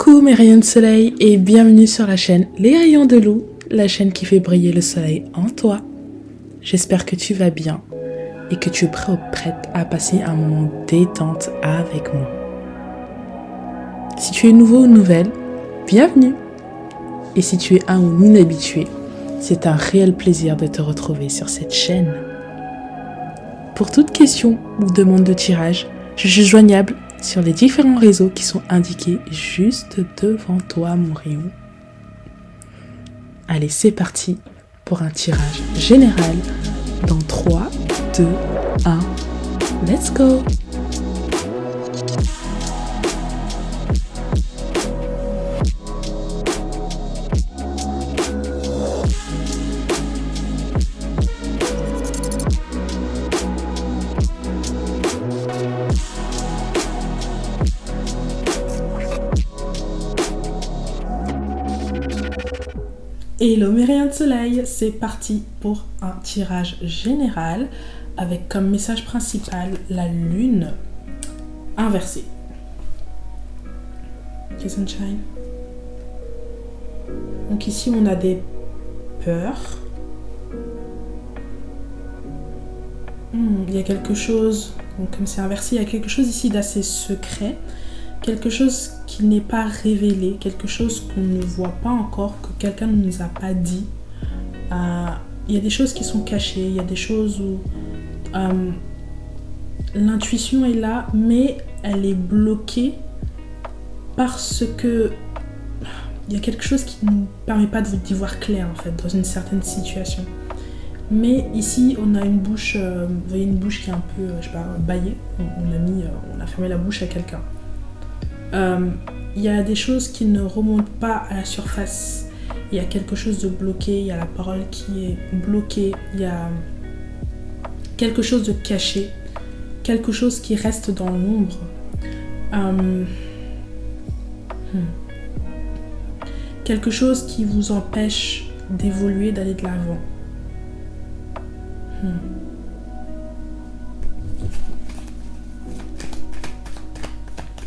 Coucou mes rayons de soleil et bienvenue sur la chaîne Les Rayons de Lou, la chaîne qui fait briller le soleil en toi. J'espère que tu vas bien et que tu es prêt ou prête à passer un moment détente avec moi. Si tu es nouveau ou nouvelle, bienvenue. Et si tu es un ou une habituée, c'est un réel plaisir de te retrouver sur cette chaîne. Pour toute question ou demande de tirage, je suis joignable sur les différents réseaux qui sont indiqués juste devant toi, mon rayon. Allez, c'est parti pour un tirage général dans 3, 2, 1, let's go! Hello mes rayons de soleil, c'est parti pour un tirage général avec comme message principal la lune inversée. Ok, sunshine. Donc ici on a des peurs. Il y a quelque chose, donc comme c'est inversé, il y a quelque chose ici d'assez secret. Quelque chose qui n'est pas révélé, quelque chose qu'on ne voit pas encore, que quelqu'un ne nous a pas dit. Il y a des choses qui sont cachées, il y a des choses où l'intuition est là, mais elle est bloquée parce que il y a quelque chose qui ne nous permet pas d'y voir clair en fait, dans une certaine situation. Mais ici, on a une bouche, vous voyez une bouche qui est un peu, je sais pas, bâillée. On a fermé la bouche à quelqu'un. Il y a des choses qui ne remontent pas à la surface. Il y a quelque chose de bloqué, il y a la parole qui est bloquée, il y a quelque chose de caché, quelque chose qui reste dans l'ombre. Quelque chose qui vous empêche d'évoluer, d'aller de l'avant.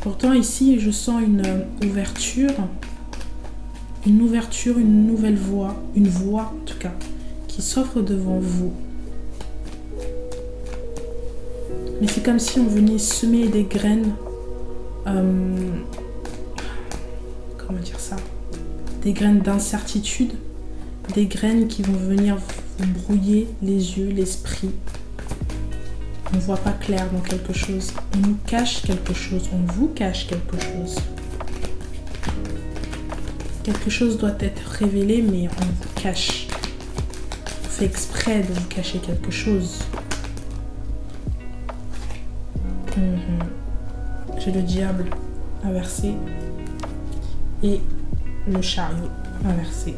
Pourtant ici je sens une ouverture, une nouvelle voie, une voie en tout cas, qui s'offre devant vous. Mais c'est comme si on venait semer des graines, comment dire ça, des graines d'incertitude, des graines qui vont venir vous brouiller les yeux, l'esprit. On ne voit pas clair dans quelque chose. On nous cache quelque chose. On vous cache quelque chose. Quelque chose doit être révélé, mais on vous cache. On fait exprès de vous cacher quelque chose. J'ai le diable inversé et le chariot inversé.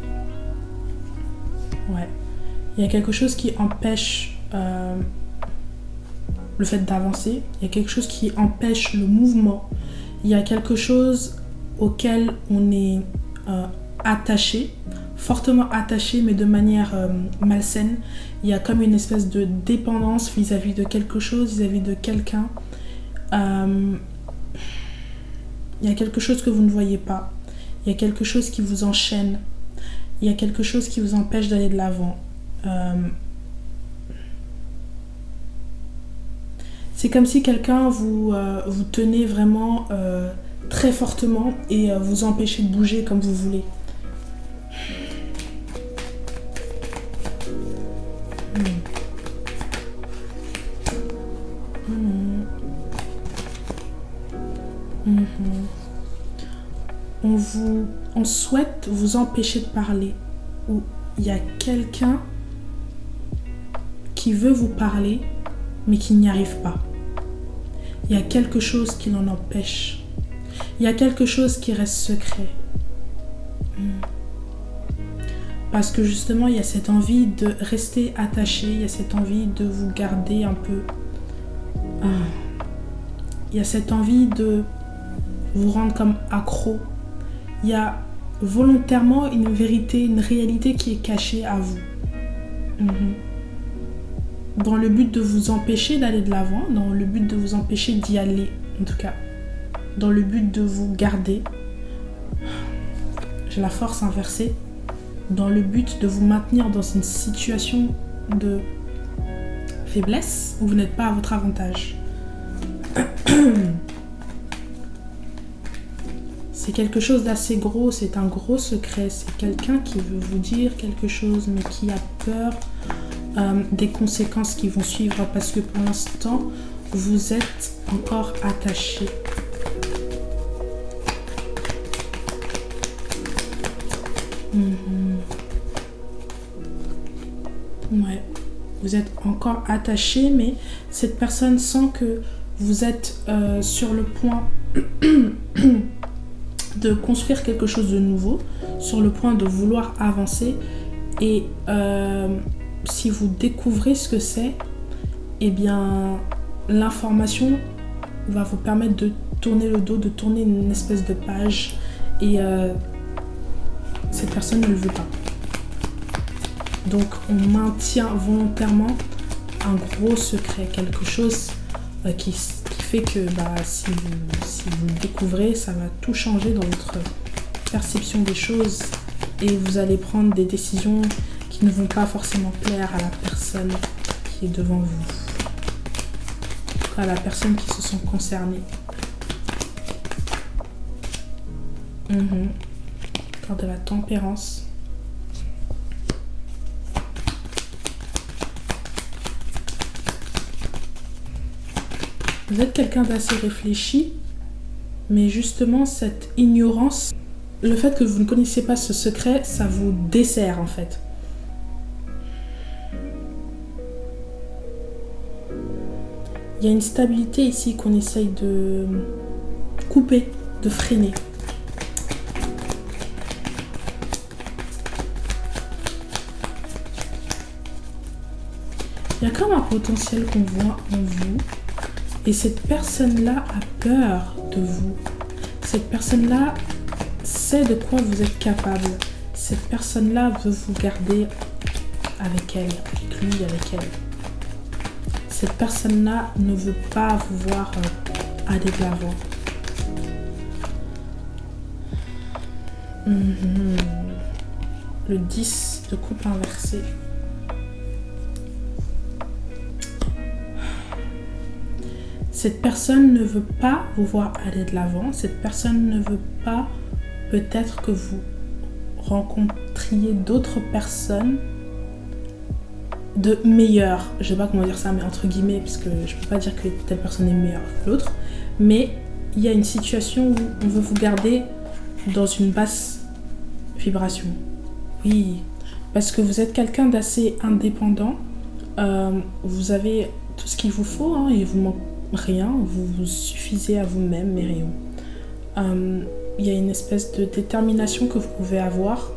Ouais. Il y a quelque chose qui empêche le fait d'avancer, il y a quelque chose qui empêche le mouvement, il y a quelque chose auquel on est attaché, fortement attaché, mais de manière malsaine. Il y a comme une espèce de dépendance vis-à-vis de quelque chose, vis-à-vis de quelqu'un. Il y a quelque chose que vous ne voyez pas, il y a quelque chose qui vous enchaîne, il y a quelque chose qui vous empêche d'aller de l'avant. C'est comme si quelqu'un vous tenait vraiment très fortement et vous empêchait de bouger comme vous voulez. On souhaite vous empêcher de parler, ou il y a quelqu'un qui veut vous parler mais qui n'y arrive pas. Il y a quelque chose qui l'en empêche. Il y a quelque chose qui reste secret. Parce que justement, il y a cette envie de rester attaché, il y a cette envie de vous garder un peu. Il y a cette envie de vous rendre comme accro. Il y a volontairement une vérité, une réalité qui est cachée à vous. Dans le but de vous empêcher d'aller de l'avant, dans le but de vous empêcher d'y aller, en tout cas. Dans le but de vous garder, j'ai la force inversée, dans le but de vous maintenir dans une situation de faiblesse où vous n'êtes pas à votre avantage. C'est quelque chose d'assez gros, c'est un gros secret. C'est quelqu'un qui veut vous dire quelque chose, mais qui a peur des conséquences qui vont suivre, parce que pour l'instant, vous êtes encore attaché. Ouais, vous êtes encore attaché, mais cette personne sent que vous êtes sur le point de construire quelque chose de nouveau, sur le point de vouloir avancer, et si vous découvrez ce que c'est, eh bien l'information va vous permettre de tourner le dos, de tourner une espèce de page, et cette personne ne le veut pas. Donc on maintient volontairement un gros secret, quelque chose qui fait que si vous le découvrez, ça va tout changer dans votre perception des choses, et vous allez prendre des décisions qui ne vont pas forcément plaire à la personne qui est devant vous, à la personne qui se sent concernée. Carte de la tempérance. Vous êtes quelqu'un d'assez réfléchi, mais justement cette ignorance, le fait que vous ne connaissez pas ce secret, ça vous dessert en fait. Il y a une stabilité ici qu'on essaye de couper, de freiner. Il y a comme un potentiel qu'on voit en vous. Et cette personne-là a peur de vous. Cette personne-là sait de quoi vous êtes capable. Cette personne-là veut vous garder avec elle, avec lui, avec elle. Cette personne-là ne veut pas vous voir aller de l'avant. Le 10 de coupe inversée. Cette personne ne veut pas vous voir aller de l'avant. Cette personne ne veut pas peut-être que vous rencontriez d'autres personnes de meilleures. Je sais pas comment dire ça, mais entre guillemets, parce que je peux pas dire que telle personne est meilleure que l'autre. Mais il y a une situation où on veut vous garder dans une basse vibration. Oui, parce que vous êtes quelqu'un d'assez indépendant. Vous avez tout ce qu'il vous faut, hein, et vous manque rien, vous vous suffisez à vous-même, mais rien. Il y a une espèce de détermination que vous pouvez avoir.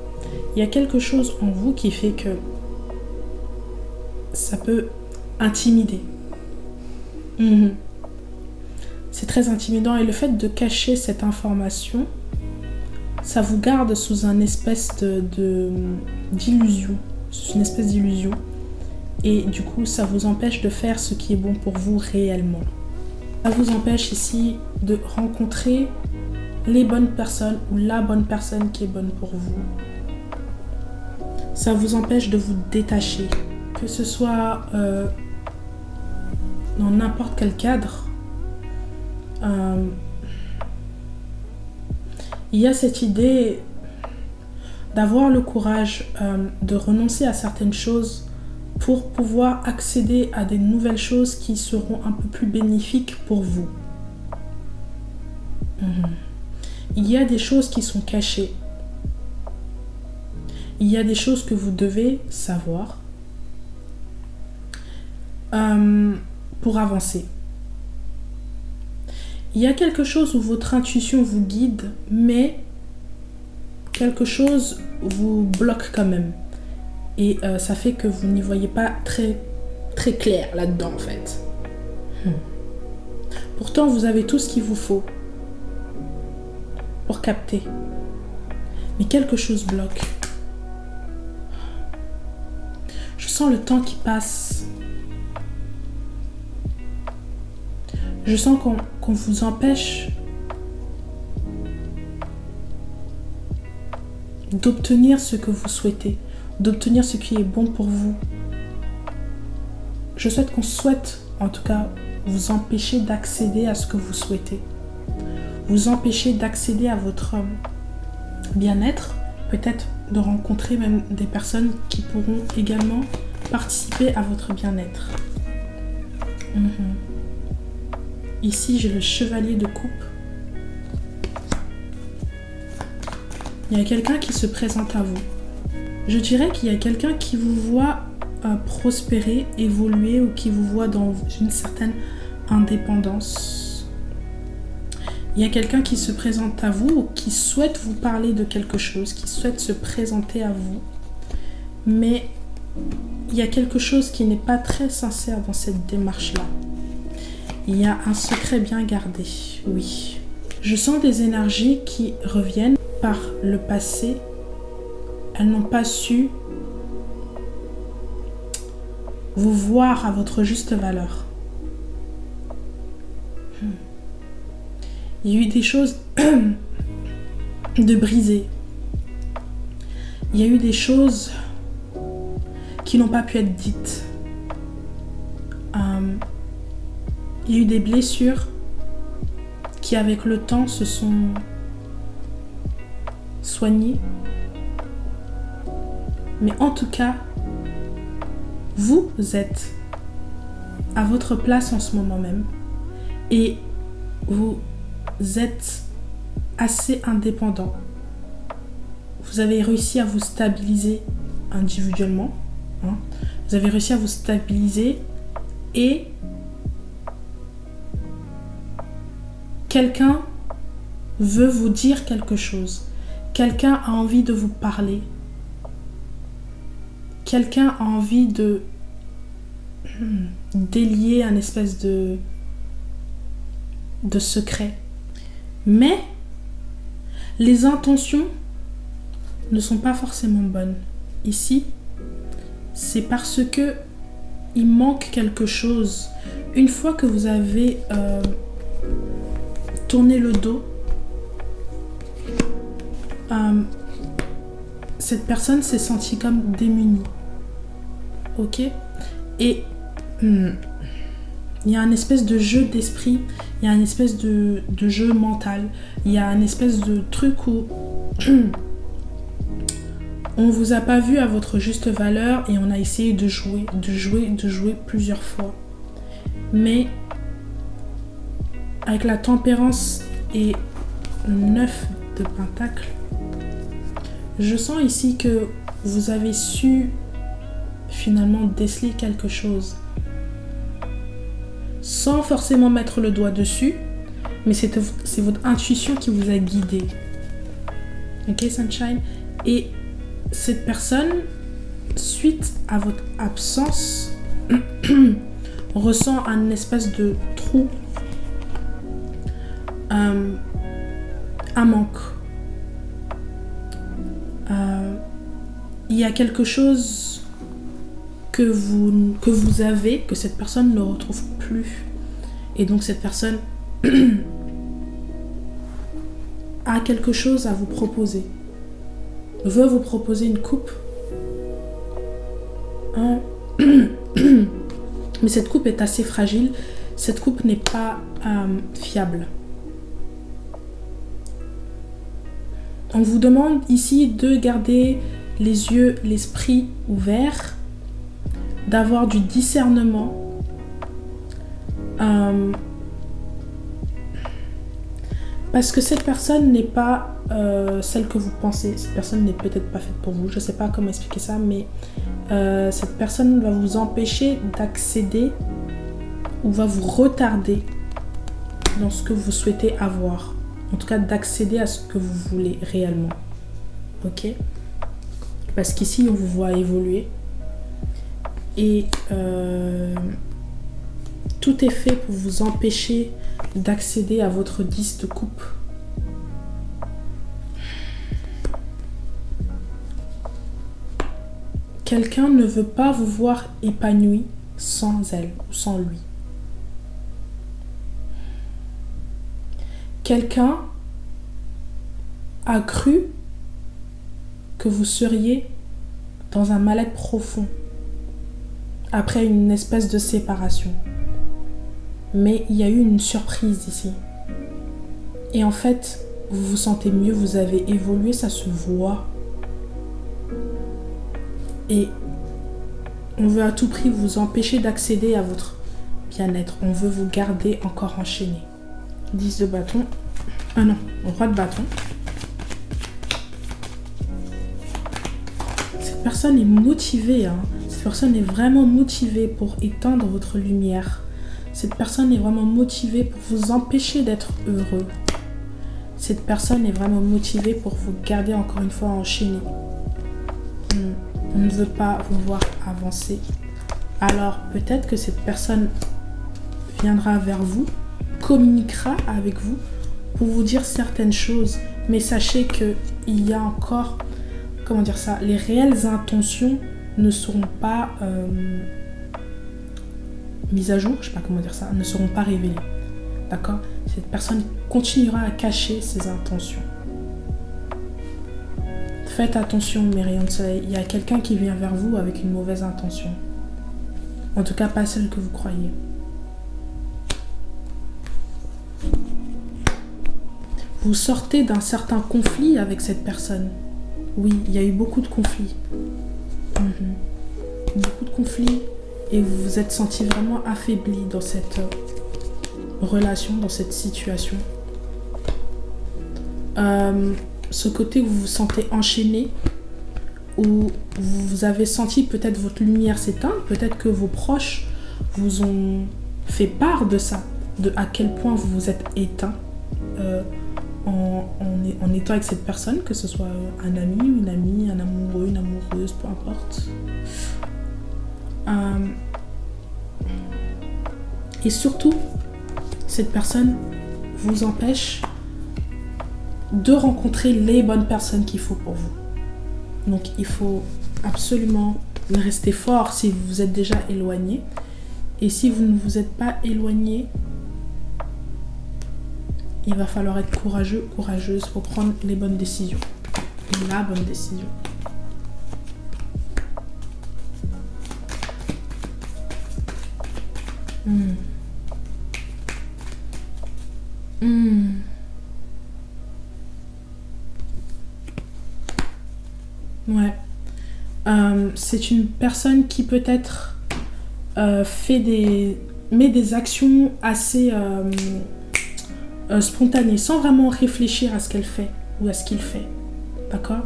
Il y a quelque chose en vous qui fait que ça peut intimider. C'est très intimidant, et le fait de cacher cette information, ça vous garde sous une espèce d'illusion, sous une espèce d'illusion, et du coup ça vous empêche de faire ce qui est bon pour vous réellement. Ça vous empêche ici de rencontrer les bonnes personnes ou la bonne personne qui est bonne pour vous. Ça vous empêche de vous détacher, que ce soit dans n'importe quel cadre. Il y a cette idée d'avoir le courage de renoncer à certaines choses pour pouvoir accéder à des nouvelles choses qui seront un peu plus bénéfiques pour vous. Il y a des choses qui sont cachées. Il y a des choses que vous devez savoir pour avancer. Il y a quelque chose où votre intuition vous guide, mais quelque chose vous bloque quand même. Et ça fait que vous n'y voyez pas très, très clair là-dedans en fait. Pourtant, vous avez tout ce qu'il vous faut pour capter. Mais quelque chose bloque. Je sens le temps qui passe. Je sens qu'on vous empêche d'obtenir ce que vous souhaitez, d'obtenir ce qui est bon pour vous. Je souhaite en tout cas, vous empêcher d'accéder à ce que vous souhaitez. Vous empêcher d'accéder à votre bien-être, peut-être de rencontrer même des personnes qui pourront également participer à votre bien-être. Ici, j'ai le chevalier de coupe. Il y a quelqu'un qui se présente à vous. Je dirais qu'il y a quelqu'un qui vous voit prospérer, évoluer ou qui vous voit dans une certaine indépendance. Il y a quelqu'un qui se présente à vous ou qui souhaite vous parler de quelque chose, qui souhaite se présenter à vous. Mais il y a quelque chose qui n'est pas très sincère dans cette démarche-là. Il y a un secret bien gardé, oui. Je sens des énergies qui reviennent par le passé. Elles n'ont pas su vous voir à votre juste valeur. Il y a eu des choses de brisées. Il y a eu des choses qui n'ont pas pu être dites. Il y a eu des blessures qui, avec le temps, se sont soignées. Mais en tout cas, vous êtes à votre place en ce moment même et vous êtes assez indépendant. Vous avez réussi à vous stabiliser individuellement. Vous avez réussi à vous stabiliser et quelqu'un veut vous dire quelque chose. Quelqu'un a envie de vous parler. Quelqu'un a envie de délier un espèce de secret. Mais les intentions ne sont pas forcément bonnes. Ici, c'est parce que il manque quelque chose. Une fois que vous avez tourné le dos, cette personne s'est sentie comme démunie. Ok? Et il y a un espèce de jeu d'esprit, il y a un espèce de jeu mental, il y a un espèce de truc où on vous a pas vu à votre juste valeur et on a essayé de jouer plusieurs fois. Mais avec la tempérance et 9 de pentacle, je sens ici que vous avez su finalement déceler quelque chose. Sans forcément mettre le doigt dessus, mais c'est votre intuition qui vous a guidé. Ok, Sunshine? Et cette personne, suite à votre absence, ressent un espèce de trou, un manque. Il y a quelque chose que vous avez, que cette personne ne retrouve plus. Et donc cette personne a quelque chose à vous proposer. Veut vous proposer une coupe. Mais cette coupe est assez fragile. Cette coupe n'est pas fiable. On vous demande ici de garder les yeux, l'esprit ouvert, d'avoir du discernement, parce que cette personne n'est pas celle que vous pensez. Cette personne n'est peut-être pas faite pour vous. Je ne sais pas comment expliquer ça, mais cette personne va vous empêcher d'accéder ou va vous retarder dans ce que vous souhaitez avoir. En tout cas, d'accéder à ce que vous voulez réellement. Ok? Parce qu'ici, on vous voit évoluer. Et tout est fait pour vous empêcher d'accéder à votre 10 de coupe. Quelqu'un ne veut pas vous voir épanoui sans elle ou sans lui. Quelqu'un a cru que vous seriez dans un mal-être profond après une espèce de séparation. Mais il y a eu une surprise ici. Et en fait, vous vous sentez mieux, vous avez évolué, ça se voit. Et on veut à tout prix vous empêcher d'accéder à votre bien-être. On veut vous garder encore enchaîné. 10 de bâton. Ah non, roi de bâton. Cette personne est motivée. Cette personne est vraiment motivée pour éteindre votre lumière. Cette personne est vraiment motivée pour vous empêcher d'être heureux. Cette personne est vraiment motivée pour vous garder encore une fois enchaîné. On ne veut pas vous voir avancer. Alors peut-être que cette personne viendra vers vous, communiquera avec vous pour vous dire certaines choses. Mais sachez qu'il y a encore, comment dire ça, les réelles intentions ne seront pas mises à jour, je sais pas comment dire ça, ne seront pas révélées. D'accord ? Cette personne continuera à cacher ses intentions. Faites attention, mes rayons de soleil. Il y a quelqu'un qui vient vers vous avec une mauvaise intention. En tout cas, pas celle que vous croyez. Vous sortez d'un certain conflit avec cette personne. Oui, il y a eu beaucoup de conflits. Beaucoup de conflits. Et vous vous êtes senti vraiment affaibli dans cette relation, dans cette situation. Ce côté où vous vous sentez enchaîné, où vous avez senti peut-être votre lumière s'éteindre, peut-être que vos proches vous ont fait part de ça, de à quel point vous vous êtes éteint en étant avec cette personne, que ce soit un ami, une amie, un amoureux, une amoureuse, peu importe. Et surtout, cette personne vous empêche de rencontrer les bonnes personnes qu'il faut pour vous. Donc il faut absolument rester fort si vous vous êtes déjà éloigné. Et si vous ne vous êtes pas éloigné, il va falloir être courageux, courageuse pour prendre les bonnes décisions. La bonne décision. Ouais. C'est une personne qui peut-être met des actions assez spontanées, sans vraiment réfléchir à ce qu'elle fait ou à ce qu'il fait. D'accord ?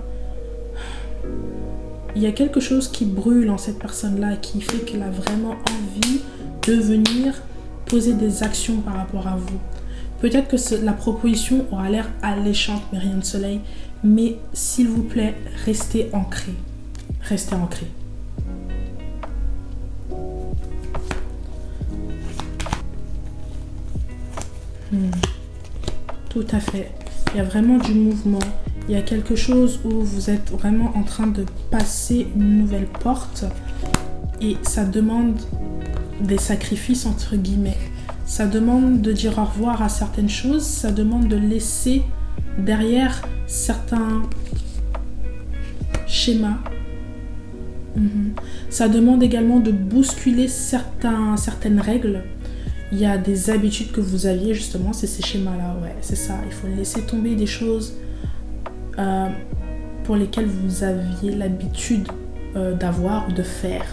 Il y a quelque chose qui brûle en cette personne-là, qui fait qu'elle a vraiment envie de venir poser des actions par rapport à vous. Peut-être que la proposition aura l'air alléchante, mes rayons de soleil, mais s'il vous plaît, restez ancrés. Restez ancrés. Tout à fait. Il y a vraiment du mouvement. Il y a quelque chose où vous êtes vraiment en train de passer une nouvelle porte et ça demande des sacrifices entre guillemets. Ça demande de dire au revoir à certaines choses, ça demande de laisser derrière certains schémas. Ça demande également de bousculer certaines règles. Il y a des habitudes que vous aviez justement, c'est ces schémas-là, ouais, c'est ça. Il faut laisser tomber des choses pour lesquelles vous aviez l'habitude d'avoir ou de faire.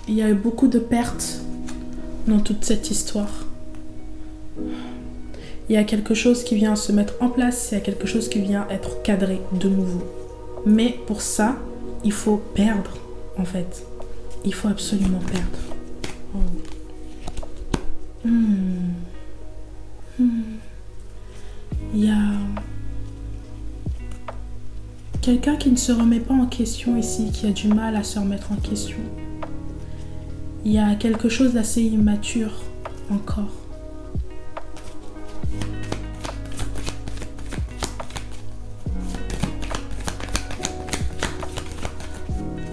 Il y a eu beaucoup de pertes dans toute cette histoire. Il y a quelque chose qui vient se mettre en place, il y a quelque chose qui vient être cadré de nouveau. Mais pour ça, il faut perdre, en fait. Il faut absolument perdre. Il y a quelqu'un qui ne se remet pas en question ici, qui a du mal à se remettre en question. Il y a quelque chose d'assez immature encore.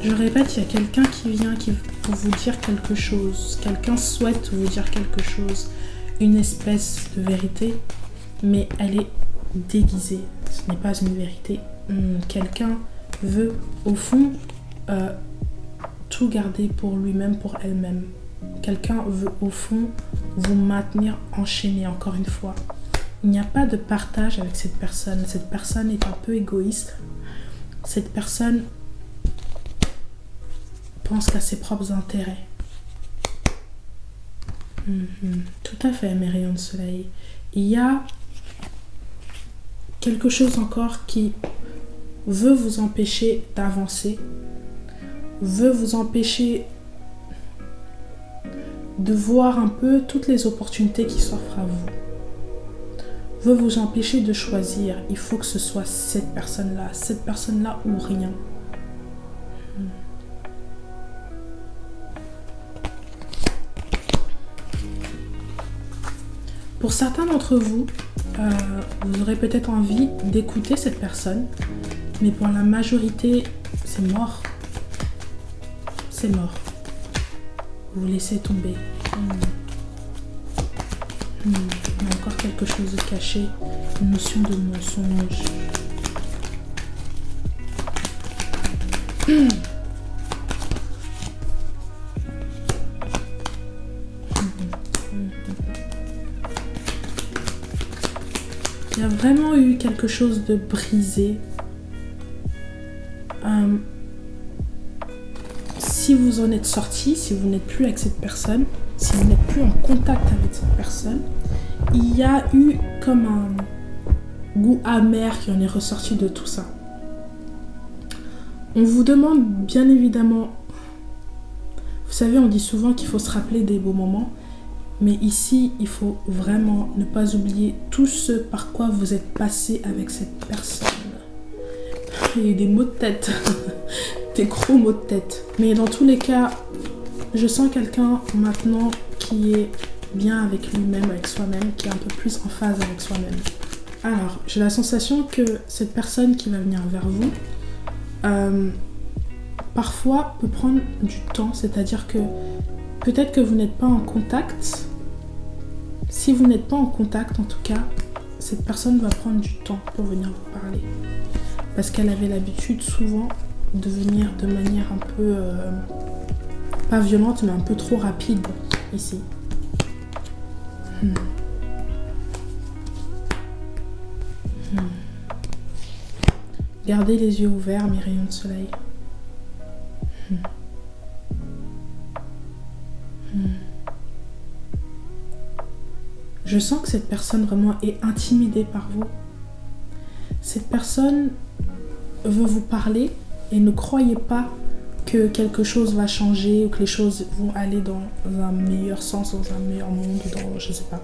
Je répète, il y a quelqu'un qui vient pour vous dire quelque chose. Quelqu'un souhaite vous dire quelque chose. Une espèce de vérité, mais elle est déguisée. Ce n'est pas une vérité. Quelqu'un veut, au fond, tout garder pour lui-même, pour elle-même. Quelqu'un veut, au fond, vous maintenir enchaîné, encore une fois. Il n'y a pas de partage avec cette personne. Cette personne est un peu égoïste. Cette personne pense qu'à ses propres intérêts. Tout à fait, mes rayons de soleil. Il y a quelque chose encore qui veut vous empêcher d'avancer, veut vous empêcher de voir un peu toutes les opportunités qui s'offrent à vous, veut vous empêcher de choisir. Il faut que ce soit cette personne-là ou rien. Pour certains d'entre vous, vous aurez peut-être envie d'écouter cette personne, mais pour la majorité, c'est mort. C'est mort. Vous laissez tomber. Il y a encore quelque chose de caché, une notion de mensonge. Il y a vraiment eu quelque chose de brisé. Si vous en êtes sorti, si vous n'êtes plus avec cette personne, si vous n'êtes plus en contact avec cette personne, il y a eu comme un goût amer qui en est ressorti de tout ça. On vous demande bien évidemment, vous savez, on dit souvent qu'il faut se rappeler des beaux moments, mais ici, il faut vraiment ne pas oublier tout ce par quoi vous êtes passé avec cette personne. Il y a eu des maux de tête, des gros maux de tête. Mais dans tous les cas, je sens quelqu'un maintenant qui est bien avec lui-même, avec soi-même, qui est un peu plus en phase avec soi-même. Alors, j'ai la sensation que cette personne qui va venir vers vous, parfois peut prendre du temps, c'est-à-dire que peut-être que vous n'êtes pas en contact. Si vous n'êtes pas en contact, en tout cas, cette personne va prendre du temps pour venir vous parler. Parce qu'elle avait l'habitude souvent de venir de manière un peu, pas violente, mais un peu trop rapide ici. Gardez les yeux ouverts, mes rayons de soleil. Je sens que cette personne vraiment est intimidée par vous. Cette personne veut vous parler et ne croyez pas que quelque chose va changer ou que les choses vont aller dans un meilleur sens, dans un meilleur monde, dans je sais pas.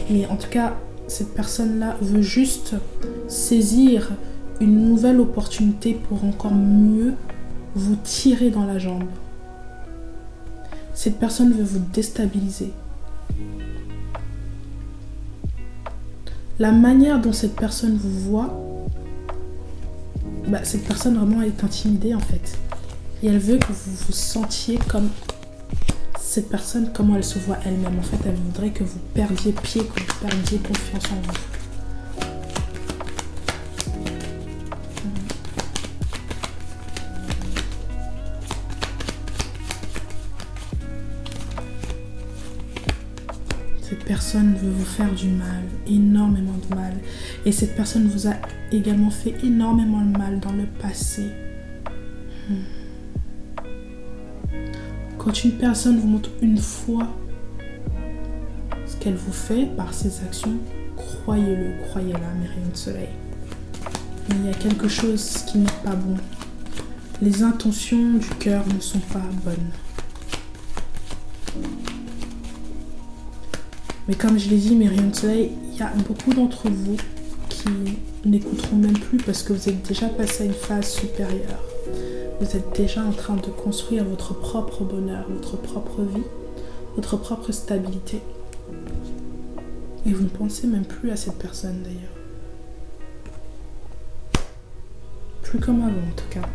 Mais en tout cas, cette personne-là veut juste saisir une nouvelle opportunité pour encore mieux vous tirer dans la jambe. Cette personne veut vous déstabiliser. La manière dont cette personne vous voit, cette personne vraiment est intimidée en fait. Et elle veut que vous vous sentiez comme cette personne, comment elle se voit elle-même. En fait, elle voudrait que vous perdiez pied, que vous perdiez confiance en vous. Cette personne veut vous faire du mal, énormément de mal. Et cette personne vous a également fait énormément de mal dans le passé. Quand une personne vous montre une fois ce qu'elle vous fait par ses actions, croyez-le, croyez-la, mes rayons de soleil. Mais il y a quelque chose qui n'est pas bon. Les intentions du cœur ne sont pas bonnes. Mais comme je l'ai dit, mes rayons de soleil, il y a beaucoup d'entre vous qui n'écouteront même plus parce que vous êtes déjà passé à une phase supérieure. Vous êtes déjà en train de construire votre propre bonheur, votre propre vie, votre propre stabilité. Et vous ne pensez même plus à cette personne d'ailleurs. Plus comme avant en tout cas.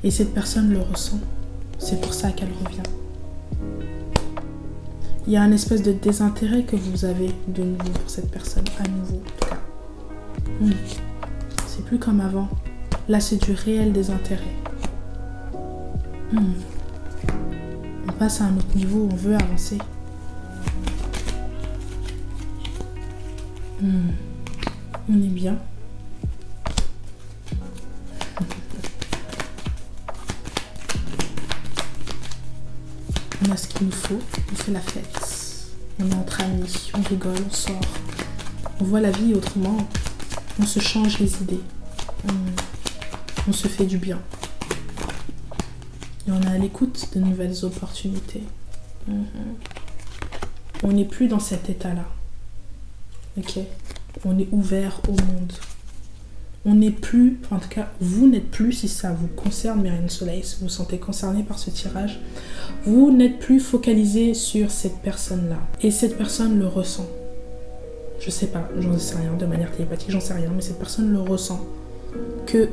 Et cette personne le ressent. C'est pour ça qu'elle revient. Il y a un espèce de désintérêt que vous avez de nouveau pour cette personne, à nouveau en tout cas. C'est plus comme avant. Là, c'est du réel désintérêt. On passe à un autre niveau, on veut avancer. On est bien. On a ce qu'il nous faut, on fait la fête. On est entre amis, on rigole, on sort. On voit la vie autrement. On se change les idées. On se fait du bien. Et on est à l'écoute de nouvelles opportunités. On n'est plus dans cet état-là. Ok? On est ouvert au monde. On n'est plus, en tout cas, vous n'êtes plus, si ça vous concerne, Myriam Soleil, si vous vous sentez concerné par ce tirage, vous n'êtes plus focalisé sur cette personne-là. Et cette personne le ressent. Je sais pas, j'en sais rien, de manière télépathique, j'en sais rien, mais cette personne le ressent. Que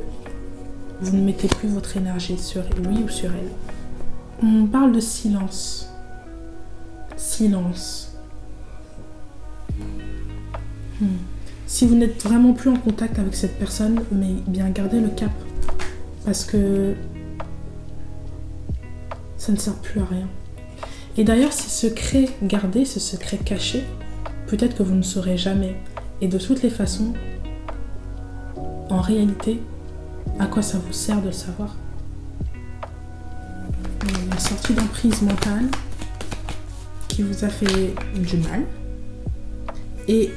vous ne mettez plus votre énergie sur lui ou sur elle. On parle de silence. Silence. Si vous n'êtes vraiment plus en contact avec cette personne, mais bien gardez le cap. Parce que ça ne sert plus à rien. Et d'ailleurs, ces secrets gardés, ce secret caché, peut-être que vous ne saurez jamais. Et de toutes les façons, en réalité, à quoi ça vous sert de le savoir? Une sortie d'emprise mentale qui vous a fait du mal. Et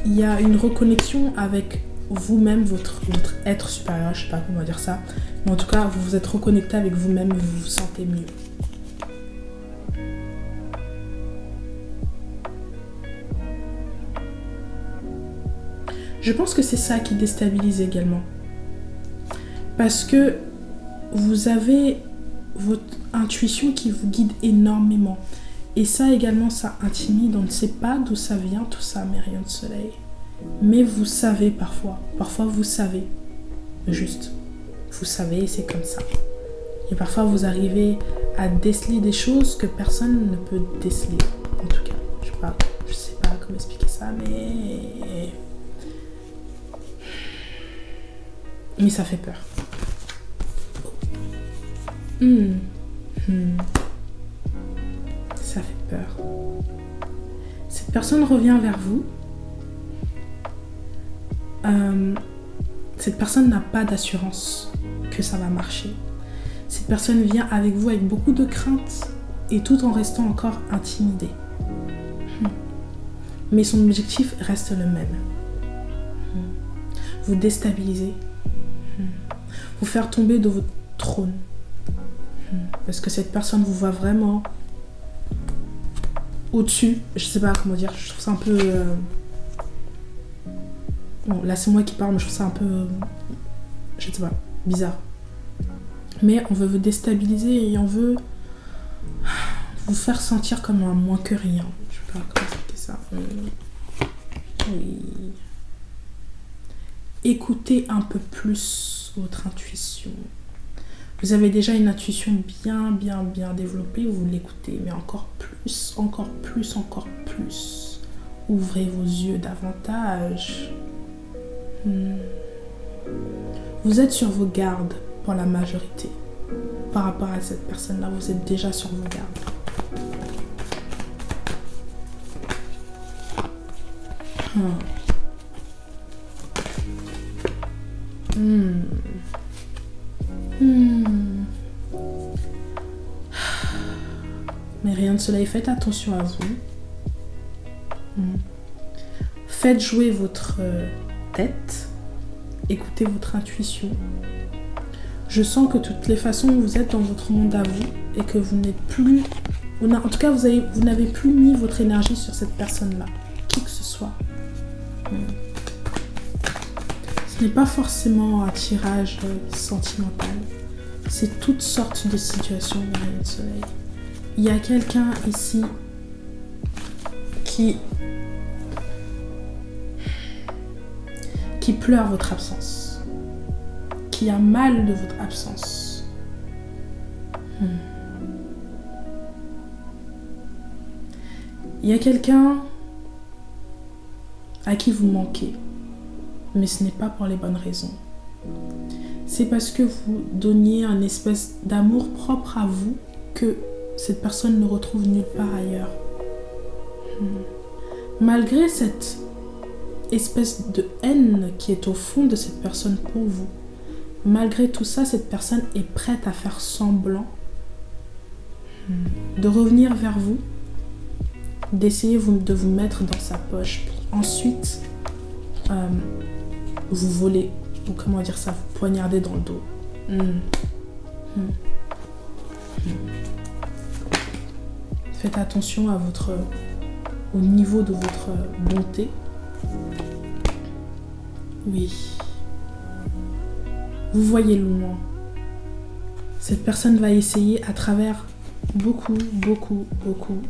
il y a une reconnexion avec vous-même, votre être supérieur, je sais pas comment dire ça. Mais en tout cas, vous vous êtes reconnecté avec vous-même et vous vous sentez mieux. Je pense que c'est ça qui déstabilise également. Parce que vous avez votre intuition qui vous guide énormément. Et ça également, ça intimide. On ne sait pas d'où ça vient tout ça, Myriam Soleil. Mais vous savez parfois. Parfois vous savez. Juste. Vous savez, c'est comme ça. Et parfois vous arrivez à déceler des choses que personne ne peut déceler. En tout cas, je sais pas comment expliquer ça, mais ça fait peur. Ça fait peur. Cette personne revient vers vous. Cette personne n'a pas d'assurance que ça va marcher. Cette personne vient avec vous avec beaucoup de crainte et tout en restant encore intimidée. Mais son objectif reste le même. Vous déstabiliser. Vous faire tomber de votre trône. Parce que cette personne vous voit vraiment au-dessus. Je sais pas comment dire. Je trouve ça un peu... Bon, là c'est moi qui parle, mais je trouve ça un peu... Je sais pas, bizarre. Mais on veut vous déstabiliser et on veut vous faire sentir comme un moins que rien. Je sais pas comment expliquer ça. Oui. Écoutez un peu plus votre intuition. Vous avez déjà une intuition bien développée, vous l'écoutez, mais encore plus. Ouvrez vos yeux davantage. Vous êtes sur vos gardes pour la majorité. Par rapport à cette personne-là, vous êtes déjà sur vos gardes. Mais rien de cela, faites attention à vous. Faites jouer votre tête. Écoutez votre intuition. Je sens que de toutes les façons, vous êtes dans votre monde à vous et que vous n'êtes plus... En tout cas, vous n'avez plus mis votre énergie sur cette personne-là. Qui que ce soit. Ce n'est pas forcément un tirage sentimental. C'est toutes sortes de situations, Myriam Soleil. Il y a quelqu'un ici qui pleure votre absence, qui a mal de votre absence. Il y a quelqu'un à qui vous manquez, mais ce n'est pas pour les bonnes raisons. C'est parce que vous donniez un espèce d'amour propre à vous que cette personne ne retrouve nulle part ailleurs. Malgré cette espèce de haine qui est au fond de cette personne pour vous, malgré tout ça, cette personne est prête à faire semblant de revenir vers vous, d'essayer de vous mettre dans sa poche, pour ensuite vous voler, ou comment dire ça, vous poignarder dans le dos. Faites attention au niveau de votre bonté. Oui. Vous voyez loin. Cette personne va essayer à travers beaucoup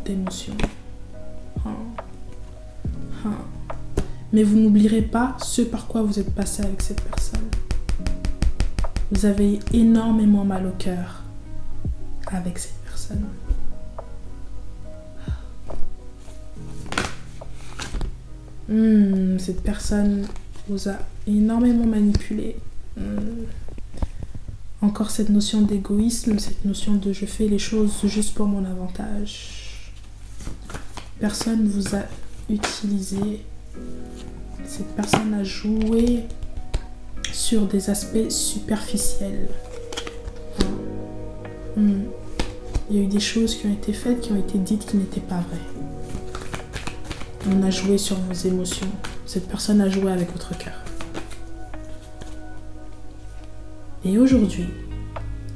d'émotions. Mais vous n'oublierez pas ce par quoi vous êtes passé avec cette personne. Vous avez énormément mal au cœur avec cette personne. Cette personne vous a énormément manipulé. Encore cette notion d'égoïsme, cette notion de je fais les choses juste pour mon avantage. Personne vous a utilisé. Cette personne a joué sur des aspects superficiels. Il y a eu des choses qui ont été faites, qui ont été dites, qui n'étaient pas vraies. On a joué sur vos émotions. Cette personne a joué avec votre cœur. Et aujourd'hui,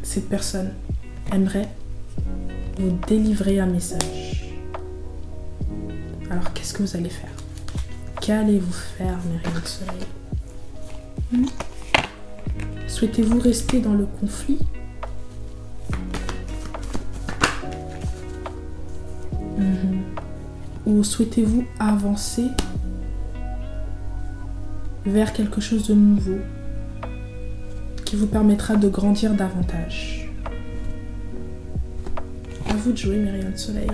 cette personne aimerait vous délivrer un message. Alors, qu'est-ce que vous allez faire? Qu'allez-vous faire, mes rayons de soleil? Souhaitez-vous rester dans le conflit? Ou souhaitez-vous avancer vers quelque chose de nouveau qui vous permettra de grandir davantage? À vous de jouer, mes rayons de soleil.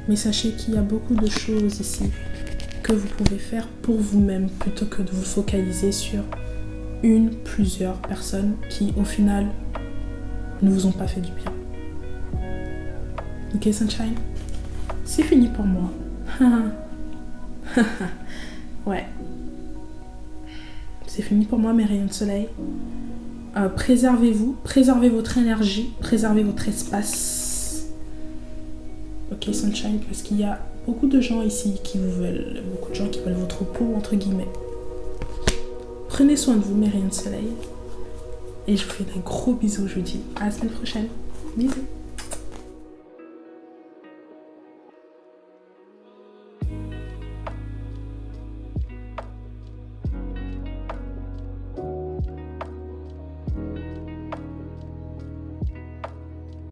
Mais sachez qu'il y a beaucoup de choses ici que vous pouvez faire pour vous-même plutôt que de vous focaliser sur plusieurs personnes qui, au final, ne vous ont pas fait du bien. Ok, Sunshine? C'est fini pour moi. Ouais. C'est fini pour moi, mes rayons de soleil. Préservez-vous, préservez votre énergie, préservez votre espace. Ok, Sunshine, parce qu'il y a beaucoup de gens ici qui vous veulent, beaucoup de gens qui veulent votre peau, entre guillemets. Prenez soin de vous, mes rayons de soleil. Et je vous fais des gros bisous, je vous dis à la semaine prochaine. Bisous.